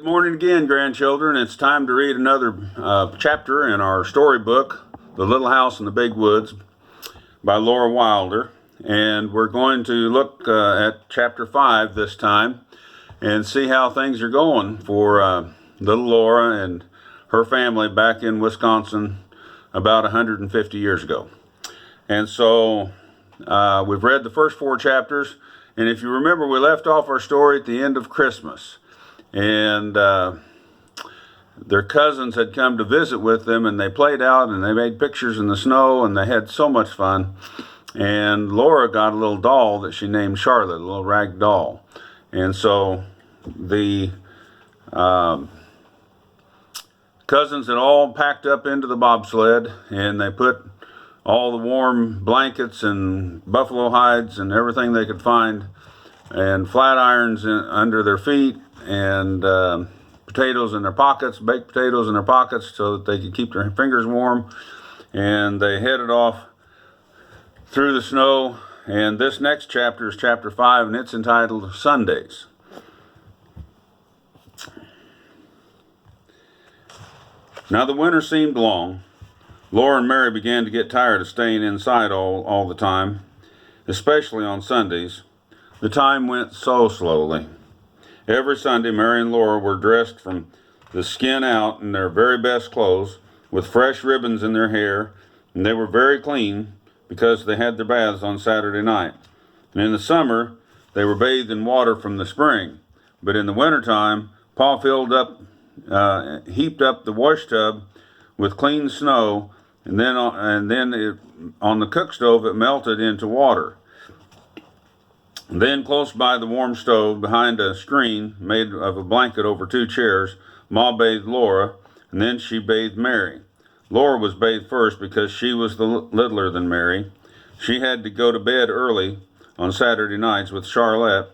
Good morning again, grandchildren. It's time to read another chapter in our storybook, The Little House in the Big Woods by Laura Wilder. And we're going to look at chapter 5 this time and see how things are going for little Laura and her family back in Wisconsin about 150 years ago. And so we've read the first 4 chapters. And if you remember, we left off our story at the end of Christmas. And their cousins had come to visit with them, and they played out and they made pictures in the snow, and they had so much fun. And Laura got a little doll that she named Charlotte, a little rag doll. And so the cousins had all packed up into the bobsled, and they put all the warm blankets and buffalo hides and everything they could find and flat irons under their feet, and potatoes in their pockets, baked potatoes in their pockets so that they could keep their fingers warm. And they headed off through the snow. And this next chapter is chapter 5, and it's entitled Sundays. Now the winter seemed long. Laura and Mary began to get tired of staying inside all the time, especially on Sundays. The time went so slowly. Every Sunday, Mary and Laura were dressed from the skin out in their very best clothes, with fresh ribbons in their hair, and they were very clean because they had their baths on Saturday night. And in the summer, they were bathed in water from the spring. But in the wintertime, Pa heaped up the wash tub with clean snow, and then on the cook stove it melted into water. Then, close by the warm stove, behind a screen made of a blanket over 2 chairs, Ma bathed Laura, and then she bathed Mary. Laura was bathed first because she was littler than Mary. She had to go to bed early on Saturday nights with Charlotte,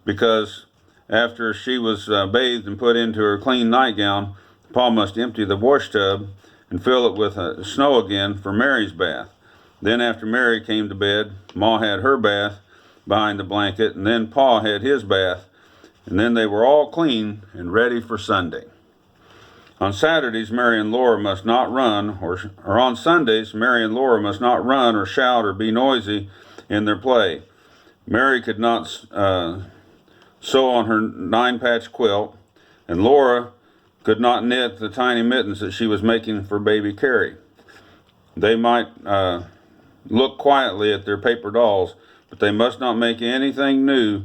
because after she was bathed and put into her clean nightgown, Pa must empty the wash tub and fill it with snow again for Mary's bath. Then after Mary came to bed, Ma had her bath behind the blanket, and then Pa had his bath, and then they were all clean and ready for Sunday. On Saturdays, Mary and Laura must not run, or on Sundays, Mary and Laura must not run or shout or be noisy in their play. Mary could not sew on her 9-patch quilt, and Laura could not knit the tiny mittens that she was making for baby Carrie. They might look quietly at their paper dolls, but they must not make anything new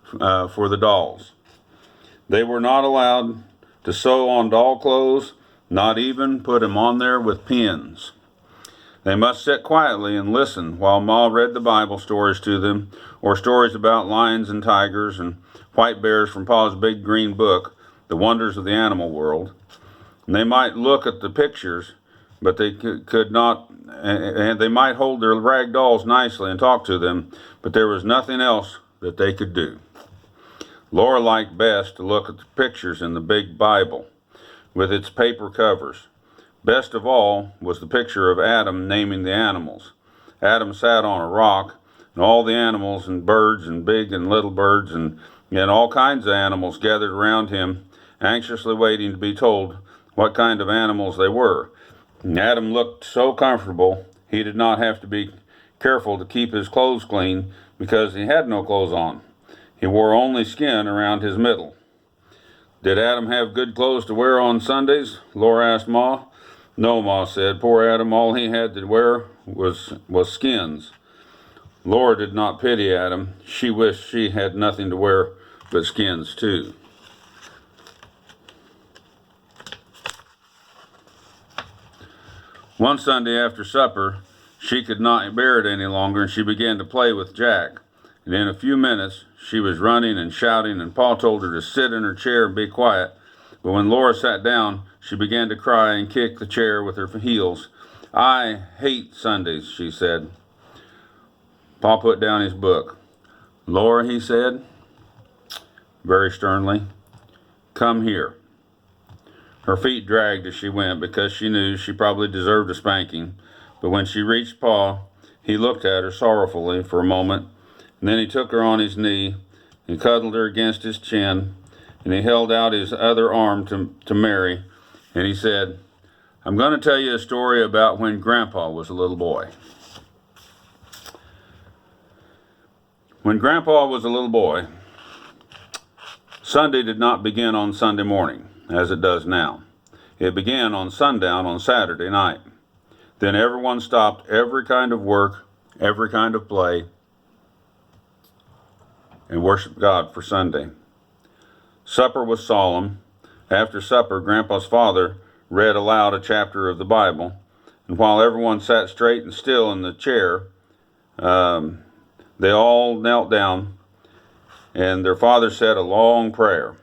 for the dolls. They were not allowed to sew on doll clothes, not even put them on there with pins. They must sit quietly and listen while Ma read the Bible stories to them, or stories about lions and tigers and white bears from Pa's big green book, The Wonders of the Animal World. And they might look at the pictures, but they could not, and they might hold their rag dolls nicely and talk to them, but there was nothing else that they could do. Laura liked best to look at the pictures in the big Bible with its paper covers. Best of all was the picture of Adam naming the animals. Adam sat on a rock, and all the animals and birds and big and little birds and all kinds of animals gathered around him, anxiously waiting to be told what kind of animals they were. And Adam looked so comfortable he did not have to be careful to keep his clothes clean because he had no clothes on. He wore only skin around his middle. Did Adam have good clothes to wear on Sundays? Laura asked Ma. No, Ma said. Poor Adam, all he had to wear was skins. Laura did not pity Adam. She wished she had nothing to wear but skins too. One Sunday after supper, she could not bear it any longer, and she began to play with Jack. And in a few minutes, she was running and shouting, and Pa told her to sit in her chair and be quiet. But when Laura sat down, she began to cry and kick the chair with her heels. I hate Sundays, she said. Pa put down his book. Laura, he said, very sternly, come here. Her feet dragged as she went because she knew she probably deserved a spanking. But when she reached Pa, he looked at her sorrowfully for a moment, and then he took her on his knee and cuddled her against his chin, and he held out his other arm to Mary, and he said, "I'm going to tell you a story about when Grandpa was a little boy." When Grandpa was a little boy, Sunday did not begin on Sunday morning, as it does now. It began on sundown on Saturday night. Then everyone stopped every kind of work, every kind of play, and worshiped God for Sunday. Supper was solemn. After supper, Grandpa's father read aloud a chapter of the Bible, and while everyone sat straight and still in the chair, they all knelt down, and their father said a long prayer.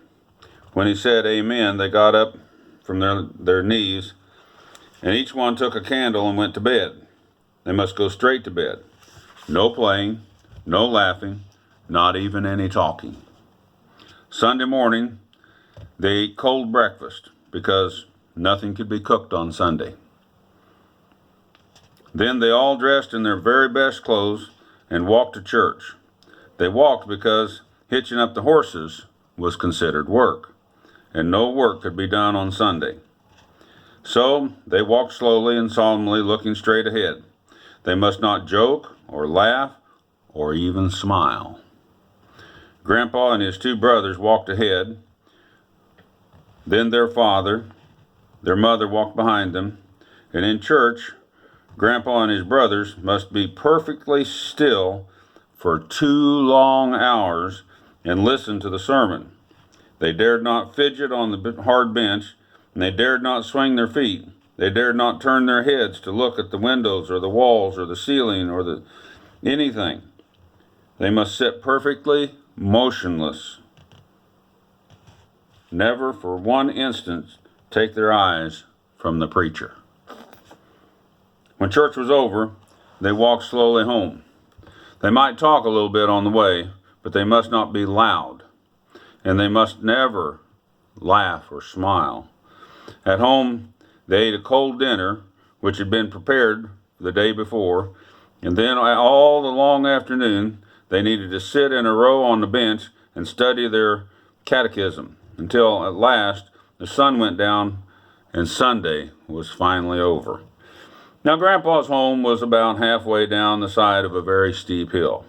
When he said amen, they got up from their knees, and each one took a candle and went to bed. They must go straight to bed. No playing, no laughing, not even any talking. Sunday morning, they ate cold breakfast because nothing could be cooked on Sunday. Then they all dressed in their very best clothes and walked to church. They walked because hitching up the horses was considered work, and no work could be done on Sunday. So they walked slowly and solemnly, looking straight ahead. They must not joke or laugh or even smile. Grandpa and his two brothers walked ahead. Then their mother walked behind them. And in church, Grandpa and his brothers must be perfectly still for 2 long hours and listen to the sermon. They dared not fidget on the hard bench, and they dared not swing their feet. They dared not turn their heads to look at the windows or the walls or the ceiling or anything. They must sit perfectly motionless. Never for one instant take their eyes from the preacher. When church was over, they walked slowly home. They might talk a little bit on the way, but they must not be loud, and they must never laugh or smile. At home, they ate a cold dinner, which had been prepared the day before, and then all the long afternoon, they needed to sit in a row on the bench and study their catechism until at last the sun went down and Sunday was finally over. Now, Grandpa's home was about halfway down the side of a very steep hill.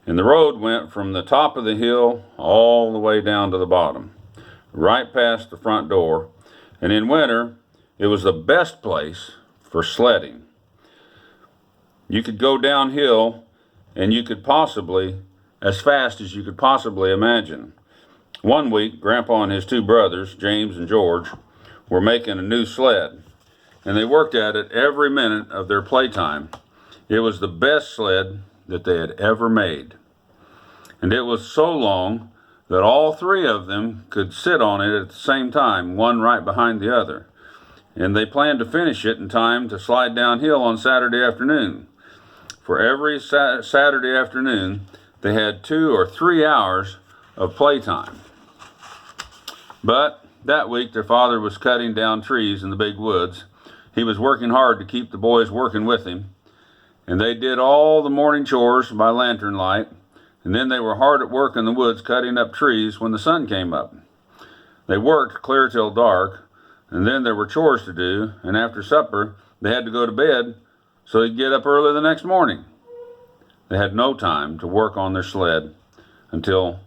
And the road went from the top of the hill all the way down to the bottom, right past the front door. And in winter, it was the best place for sledding. You could go downhill and you could possibly, as fast as you could possibly imagine. One week, Grandpa and his two brothers, James and George, were making a new sled. And they worked at it every minute of their playtime. It was the best sled that they had ever made. And it was so long that all 3 of them could sit on it at the same time, one right behind the other. And they planned to finish it in time to slide downhill on Saturday afternoon. For every Saturday afternoon, they had 2 or 3 hours of playtime. But that week, their father was cutting down trees in the big woods. He was working hard to keep the boys working with him, and they did all the morning chores by lantern light, and then they were hard at work in the woods cutting up trees when the sun came up. They worked clear till dark, and then there were chores to do, and after supper, they had to go to bed so they'd get up early the next morning. They had no time to work on their sled until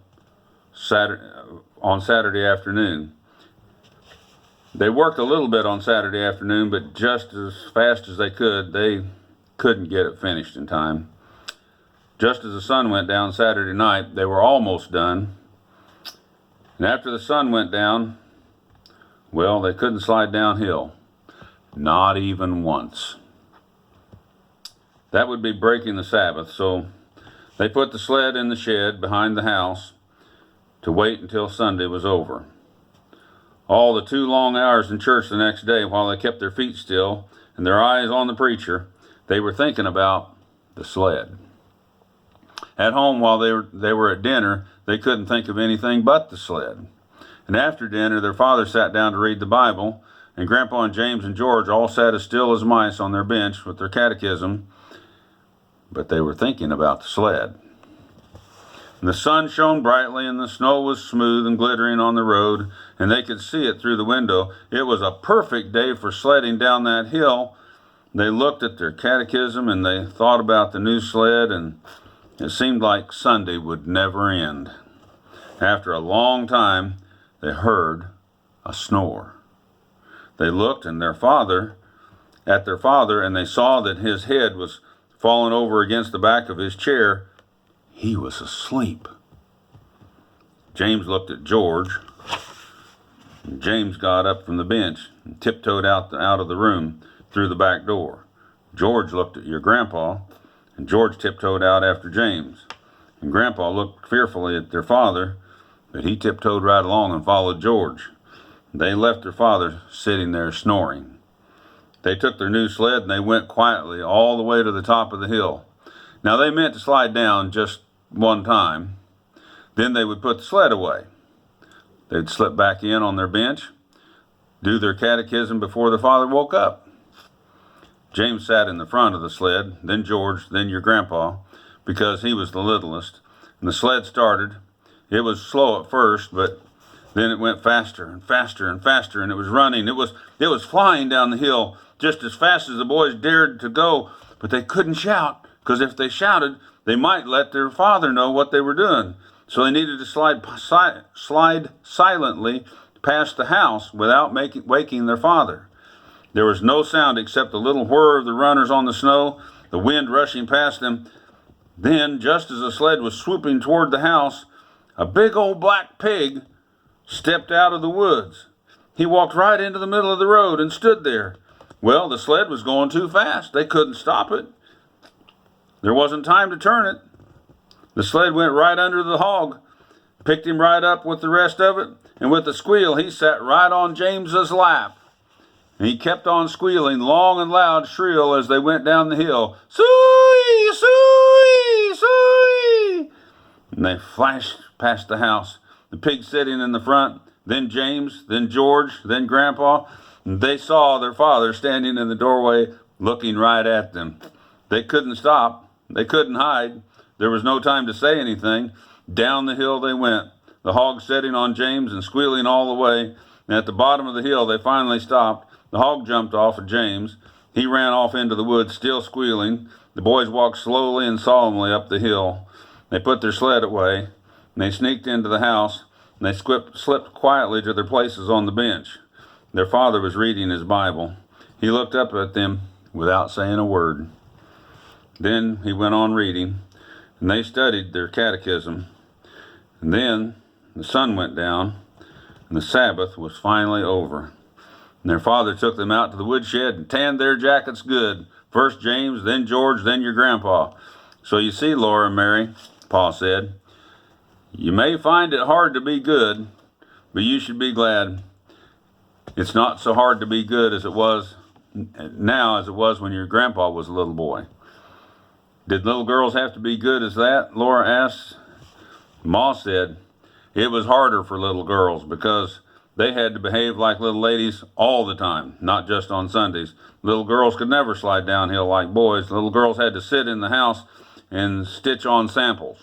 on Saturday afternoon. They worked a little bit on Saturday afternoon, but just as fast as they couldn't get it finished in time. Just as the sun went down Saturday night, they were almost done. And after the sun went down, well, they couldn't slide downhill. Not even once. That would be breaking the Sabbath, so they put the sled in the shed behind the house to wait until Sunday was over. All the 2 long hours in church the next day, while they kept their feet still and their eyes on the preacher, they were thinking about the sled. At home, while they were at dinner, they couldn't think of anything but the sled. And after dinner, their father sat down to read the Bible, and Grandpa and James and George all sat as still as mice on their bench with their catechism, but they were thinking about the sled. And the sun shone brightly, and the snow was smooth and glittering on the road, and they could see it through the window. It was a perfect day for sledding down that hill. They looked at their catechism, and they thought about the new sled, and it seemed like Sunday would never end. After a long time, they heard a snore. They looked at their father, and they saw that his head was fallen over against the back of his chair. He was asleep. James looked at George. And James got up from the bench and tiptoed out of the room through the back door. George looked at your grandpa, and George tiptoed out after James. And Grandpa looked fearfully at their father, but he tiptoed right along and followed George. They left their father sitting there snoring. They took their new sled and they went quietly all the way to the top of the hill. Now they meant to slide down just one time. Then they would put the sled away. They'd slip back in on their bench, do their catechism before their father woke up. James sat in the front of the sled, then George, then your grandpa, because he was the littlest. And the sled started. It was slow at first, but then it went faster and faster and faster, and it was running. It was flying down the hill just as fast as the boys dared to go, but they couldn't shout, because if they shouted, they might let their father know what they were doing. So they needed to slide silently past the house without waking their father. There was no sound except the little whir of the runners on the snow, the wind rushing past them. Then, just as the sled was swooping toward the house, a big old black pig stepped out of the woods. He walked right into the middle of the road and stood there. Well, the sled was going too fast. They couldn't stop it. There wasn't time to turn it. The sled went right under the hog, picked him right up with the rest of it, and with a squeal, he sat right on James's lap. And he kept on squealing long and loud, shrill, as they went down the hill. Suey, suey, suey. And they flashed past the house, the pig sitting in the front, then James, then George, then Grandpa. And they saw their father standing in the doorway, looking right at them. They couldn't stop. They couldn't hide. There was no time to say anything. Down the hill they went, the hog sitting on James and squealing all the way. And at the bottom of the hill, they finally stopped. The hog jumped off of James. He ran off into the woods, still squealing. The boys walked slowly and solemnly up the hill. They put their sled away, and they sneaked into the house, and they slipped quietly to their places on the bench. Their father was reading his Bible. He looked up at them without saying a word. Then he went on reading, and they studied their catechism. And then the sun went down, and the Sabbath was finally over. And their father took them out to the woodshed and tanned their jackets good. First James, then George, then your grandpa. So you see, Laura and Mary, Pa said, you may find it hard to be good, but you should be glad. It's not so hard to be good as it was now as it was when your grandpa was a little boy. Did little girls have to be good as that? Laura asked. Ma said it was harder for little girls because they had to behave like little ladies all the time, not just on Sundays. Little girls could never slide downhill like boys. Little girls had to sit in the house and stitch on samplers.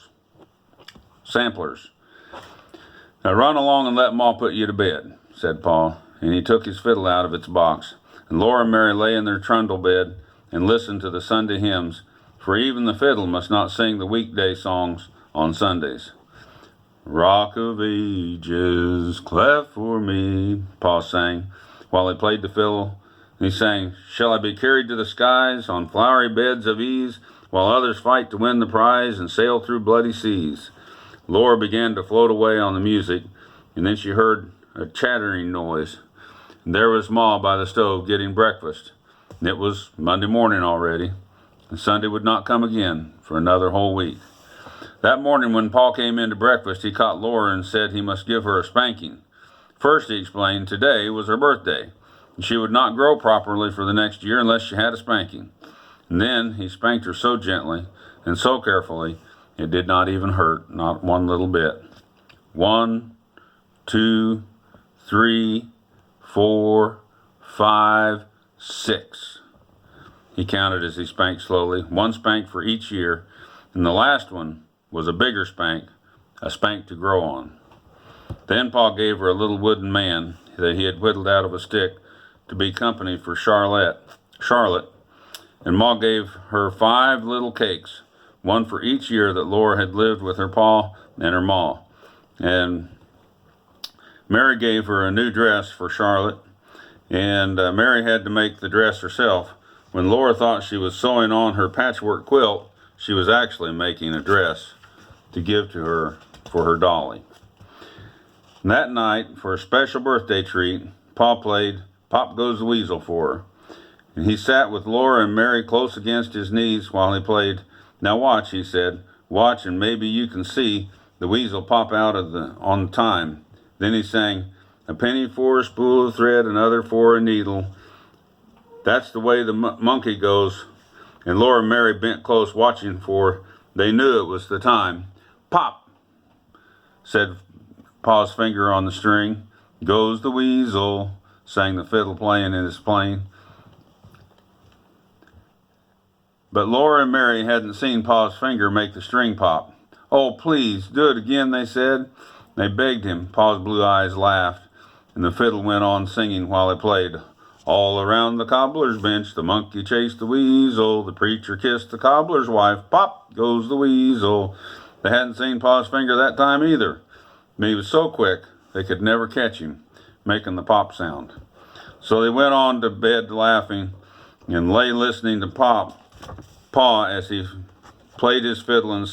Now run along and let Ma put you to bed, said Pa, and he took his fiddle out of its box. And Laura and Mary lay in their trundle bed and listened to the Sunday hymns, for even the fiddle must not sing the weekday songs on Sundays. Rock of Ages, cleft for me, Pa sang, while he played the fiddle. And he sang, shall I be carried to the skies on flowery beds of ease, while others fight to win the prize and sail through bloody seas. Laura began to float away on the music, and then she heard a chattering noise. And there was Ma by the stove getting breakfast. And it was Monday morning already, and Sunday would not come again for another whole week. That morning when Pa came in to breakfast, he caught Laura and said he must give her a spanking. First, he explained, today was her birthday, and she would not grow properly for the next year unless she had a spanking. And then he spanked her so gently and so carefully, it did not even hurt, not one little bit. 1, 2, 3, 4, 5, 6. He counted as he spanked slowly, one spank for each year, and the last one was a bigger spank a spank to grow on. Then Pa gave her a little wooden man that he had whittled out of a stick to be company for Charlotte, and Ma gave her 5 little cakes, one for each year that Laura had lived with her pa and her ma. And Mary gave her a new dress for Charlotte, and Mary had to make the dress herself. When Laura thought she was sewing on her patchwork quilt, she was actually making a dress to give to her for her dolly. And that night, for a special birthday treat, Pa played Pop Goes the Weasel for her. And he sat with Laura and Mary close against his knees while he played. Now watch, he said. Watch, and maybe you can see the weasel pop out on time. Then he sang, a penny for a spool of thread, another for a needle. That's the way the monkey goes. And Laura and Mary bent close watching for. They knew it was the time. Pop, said Pa's finger on the string. Goes the weasel, sang the fiddle playing in his playing. But Laura and Mary hadn't seen Pa's finger make the string pop. Oh, please, do it again, they said. They begged him. Pa's blue eyes laughed, and the fiddle went on singing while he played. All around the cobbler's bench, the monkey chased the weasel. The preacher kissed the cobbler's wife. Pop goes the weasel. They hadn't seen Pa's finger that time either. But he was so quick, they could never catch him making the pop sound. So they went on to bed laughing and lay listening to Pa as he played his fiddle and